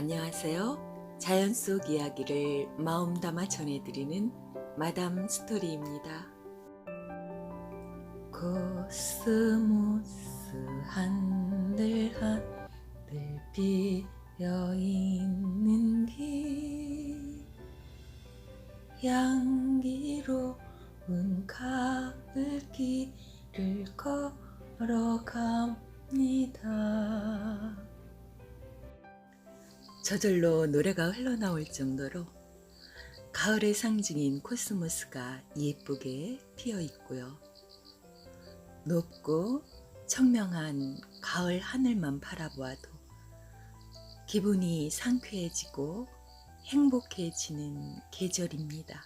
안녕하세요. 자연 속 이야기를 마음 담아 전해드리는 마담 스토리입니다. 코스모스 한들 피어있는 길, 향기로운 가을길을 걸어갑니다. 저절로 노래가 흘러나올 정도로 가을의 상징인 코스모스가 예쁘게 피어 있고요. 높고 청명한 가을 하늘만 바라보아도 기분이 상쾌해지고 행복해지는 계절입니다.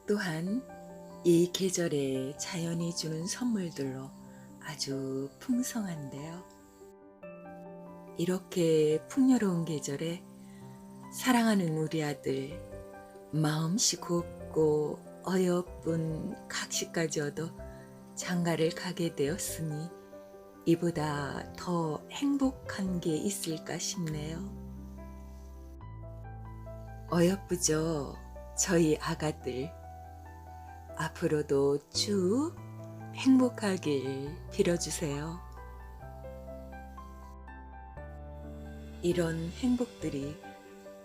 또한 이 계절에 자연이 주는 선물들로 아주 풍성한데요. 이렇게 풍요로운 계절에 사랑하는 우리 아들, 마음씨 곱고 어여쁜 각시까지 얻어 장가를 가게 되었으니 이보다 더 행복한 게 있을까 싶네요. 어여쁘죠? 저희 아가들. 앞으로도 쭉 행복하길 빌어주세요. 이런 행복들이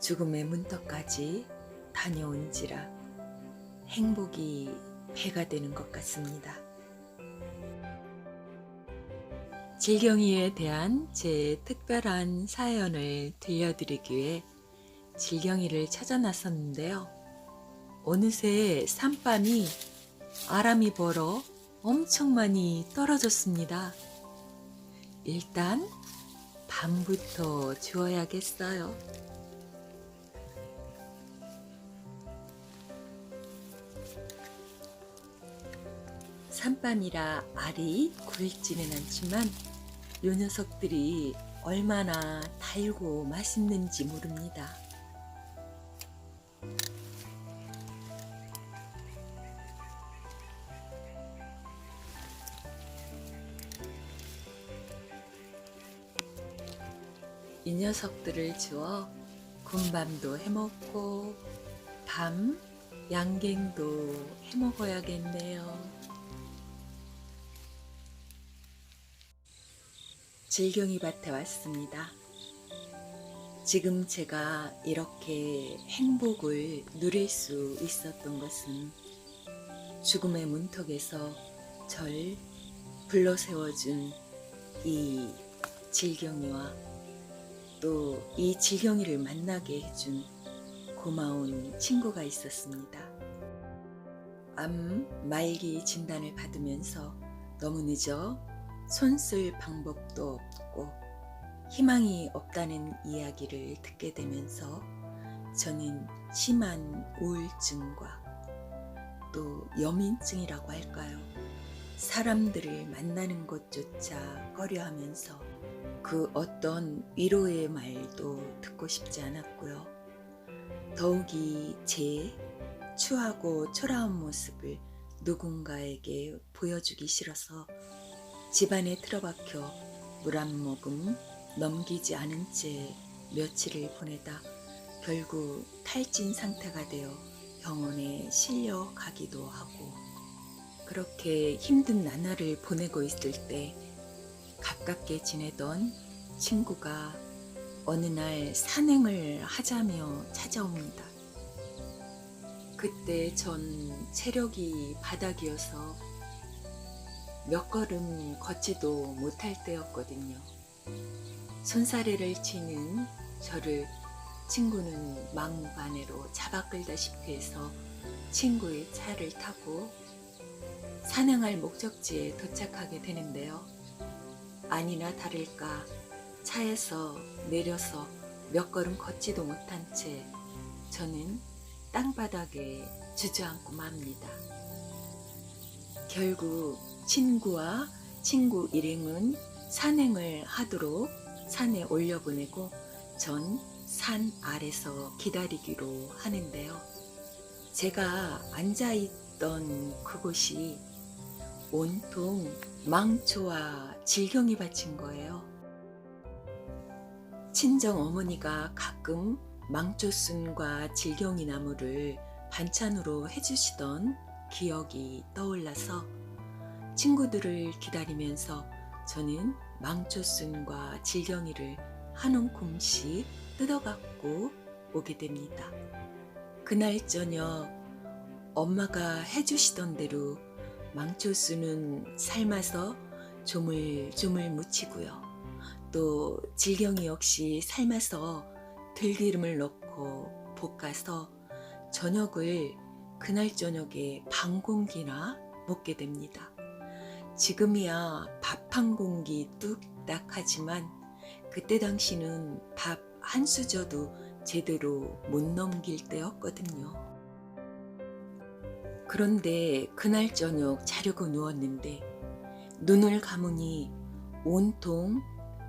죽음의 문턱까지 다녀온지라 행복이 배가 되는 것 같습니다. 질경이에 대한 제 특별한 사연을 들려드리기 위해 질경이를 찾아 나섰는데요. 어느새 산밤이 바람이 불어 엄청 많이 떨어졌습니다. 일단 밤부터 주워야겠어요. 산밤이라 알이 굵지는 않지만 요 녀석들이 얼마나 달고 맛있는지 모릅니다. 이 녀석들을 주워 군밤도 해먹고 밤 양갱도 해먹어야겠네요. 질경이 밭에 왔습니다. 지금 제가 이렇게 행복을 누릴 수 있었던 것은 죽음의 문턱에서 절 불러세워준 이 질경이와 또 이 질경이를 만나게 해준 고마운 친구가 있었습니다. 암 말기 진단을 받으면서 너무 늦어 손쓸 방법도 없고 희망이 없다는 이야기를 듣게 되면서 저는 심한 우울증과 또 여민증이라고 할까요? 사람들을 만나는 것조차 꺼려하면서 그 어떤 위로의 말도 듣고 싶지 않았고요. 더욱이 제 추하고 초라한 모습을 누군가에게 보여주기 싫어서 집안에 틀어박혀 물 한 모금 넘기지 않은 채 며칠을 보내다 결국 탈진 상태가 되어 병원에 실려가기도 하고, 그렇게 힘든 나날을 보내고 있을 때 가깝게 지내던 친구가 어느 날 산행을 하자며 찾아옵니다. 그때 전 체력이 바닥이어서 몇 걸음 걷지도 못할 때였거든요. 손사래를 치는 저를 친구는 막무가내로 잡아 끌다시피 해서 친구의 차를 타고 산행할 목적지에 도착하게 되는데요. 아니나 다를까 차에서 내려서 몇 걸음 걷지도 못한 채 저는 땅바닥에 주저앉고 맙니다. 결국 친구와 친구 일행은 산행을 하도록 산에 올려보내고 전 산 아래서 기다리기로 하는데요. 제가 앉아있던 그곳이 온통 망초와 질경이 밭인 거예요. 친정 어머니가 가끔 망초순과 질경이 나무를 반찬으로 해주시던 기억이 떠올라서 친구들을 기다리면서 저는 망초순과 질경이를 한 움큼씩 뜯어갖고 오게 됩니다. 그날 저녁 엄마가 해주시던 대로 망초순은 삶아서 조물조물 무치고요. 또 질경이 역시 삶아서 들기름을 넣고 볶아서 저녁을 그날 저녁에 반 공기나 먹게 됩니다. 지금이야 밥 한 공기 뚝딱 하지만 그때 당시는 밥 한 수저도 제대로 못 넘길 때였거든요. 그런데 그날 저녁 자려고 누웠는데 눈을 감으니 온통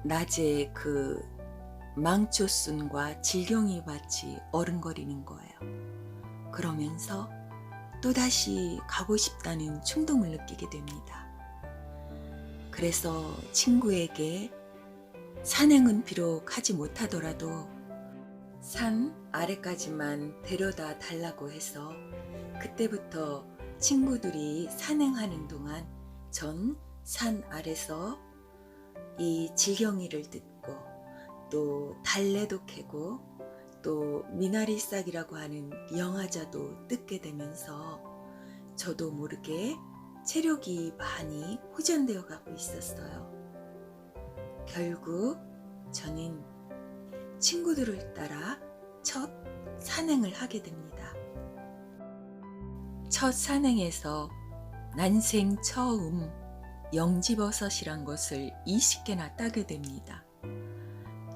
낮에 그 망초순과 질경이 밭이 어른거리는 거예요. 그러면서 또다시 가고 싶다는 충동을 느끼게 됩니다. 그래서 친구에게 산행은 비록 하지 못하더라도 산 아래까지만 데려다 달라고 해서 그때부터 친구들이 산행하는 동안 전 산 아래서 이 질경이를 뜯고 또 달래도 캐고 또 미나리 싹이라고 하는 영하자도 뜯게 되면서 저도 모르게 체력이 많이 호전되어 가고 있었어요. 결국 저는 친구들을 따라 첫 산행을 하게 됩니다. 첫 산행에서 난생 처음 영지버섯이란 것을 20개나 따게 됩니다.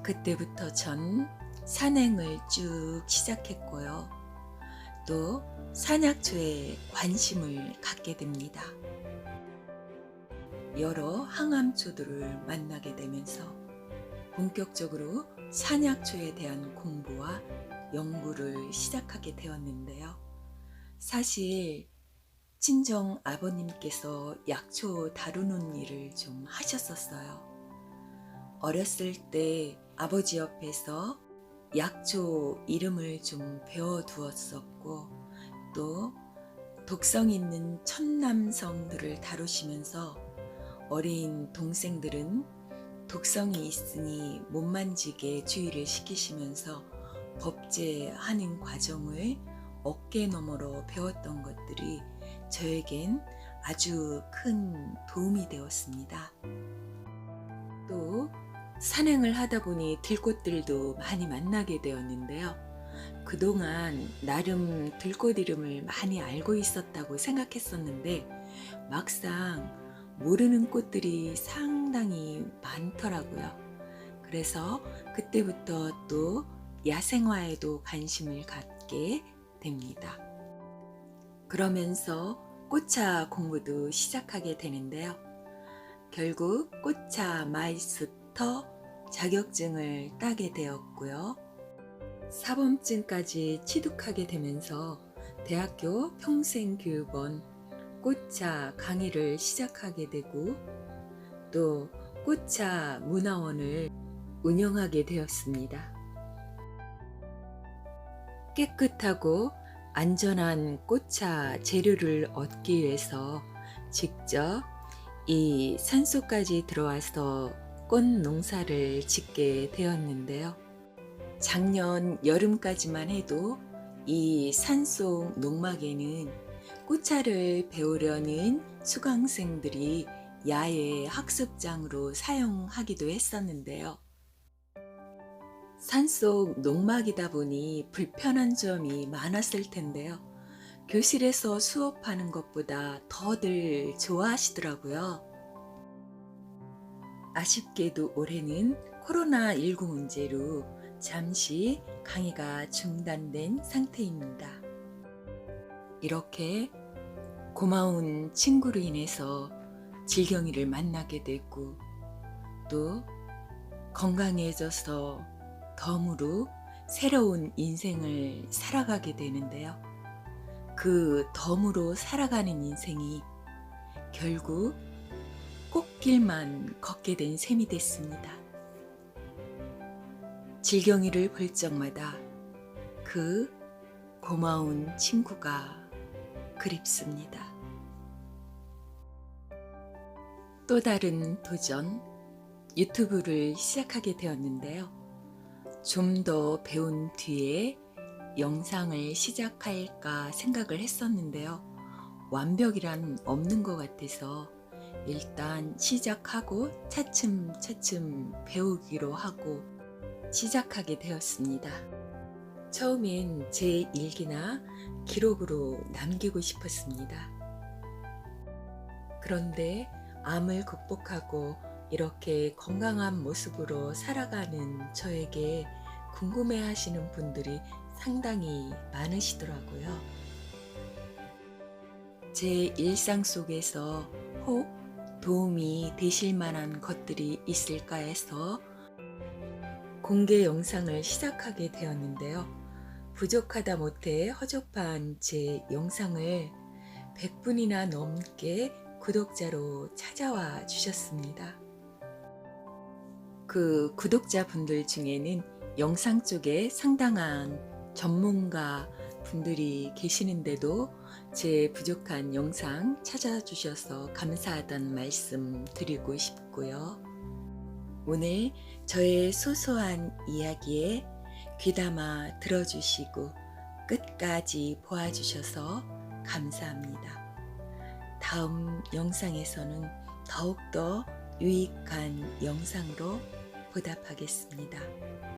그때부터 전 산행을 쭉 시작했고요. 또 산약초에 관심을 갖게 됩니다. 여러 항암초들을 만나게 되면서 본격적으로 산약초에 대한 공부와 연구를 시작하게 되었는데요. 사실 친정 아버님께서 약초 다루는 일을 좀 하셨었어요. 어렸을 때 아버지 옆에서 약초 이름을 좀 배워두었었고 또 독성 있는 천남성들을 다루시면서 어린 동생들은 독성이 있으니 못 만지게 주의를 시키시면서 법제하는 과정을 어깨너머로 배웠던 것들이 저에겐 아주 큰 도움이 되었습니다. 또 산행을 하다 보니 들꽃들도 많이 만나게 되었는데요. 그동안 나름 들꽃 이름을 많이 알고 있었다고 생각했었는데 막상 모르는 꽃들이 상당히 많더라고요. 그래서 그때부터 또 야생화에도 관심을 갖게 됩니다. 그러면서 꽃차 공부도 시작하게 되는데요. 결국 꽃차 마이스터 자격증을 따게 되었고요. 사범증까지 취득하게 되면서 대학교 평생교육원 꽃차 강의를 시작하게 되고 또 꽃차 문화원을 운영하게 되었습니다. 깨끗하고 안전한 꽃차 재료를 얻기 위해서 직접 이 산속까지 들어와서 꽃 농사를 짓게 되었는데요. 작년 여름까지만 해도 이 산속 농막에는 꽃차를 배우려는 수강생들이 야외 학습장으로 사용하기도 했었는데요. 산속 농막이다 보니 불편한 점이 많았을 텐데요. 교실에서 수업하는 것보다 더들 좋아하시더라고요. 아쉽게도 올해는 코로나19 문제로 잠시 강의가 중단된 상태입니다. 이렇게 고마운 친구로 인해서 질경이를 만나게 됐고 또 건강해져서 덤으로 새로운 인생을 살아가게 되는데요. 그 덤으로 살아가는 인생이 결국 꽃길만 걷게 된 셈이 됐습니다. 질경이를 볼 적마다 그 고마운 친구가 그립습니다. 또 다른 도전, 유튜브를 시작하게 되었는데요. 좀 더 배운 뒤에 영상을 시작할까 생각을 했었는데요. 완벽이란 없는 것 같아서 일단 시작하고 차츰차츰 배우기로 하고 시작하게 되었습니다. 처음엔 제 일기나 기록으로 남기고 싶었습니다. 그런데 암을 극복하고 이렇게 건강한 모습으로 살아가는 저에게 궁금해 하시는 분들이 상당히 많으시더라고요. 제 일상 속에서 혹 도움이 되실 만한 것들이 있을까 해서 공개 영상을 시작하게 되었는데요. 부족하다 못해 허접한 제 영상을 100분이나 넘게 구독자로 찾아와 주셨습니다. 그 구독자분들 중에는 영상 쪽에 상당한 전문가 분들이 계시는데도 제 부족한 영상 찾아주셔서 감사하다는 말씀 드리고 싶고요. 오늘 저의 소소한 이야기에 귀담아 들어주시고 끝까지 보아주셔서 감사합니다. 다음 영상에서는 더욱더 유익한 영상으로 보답하겠습니다.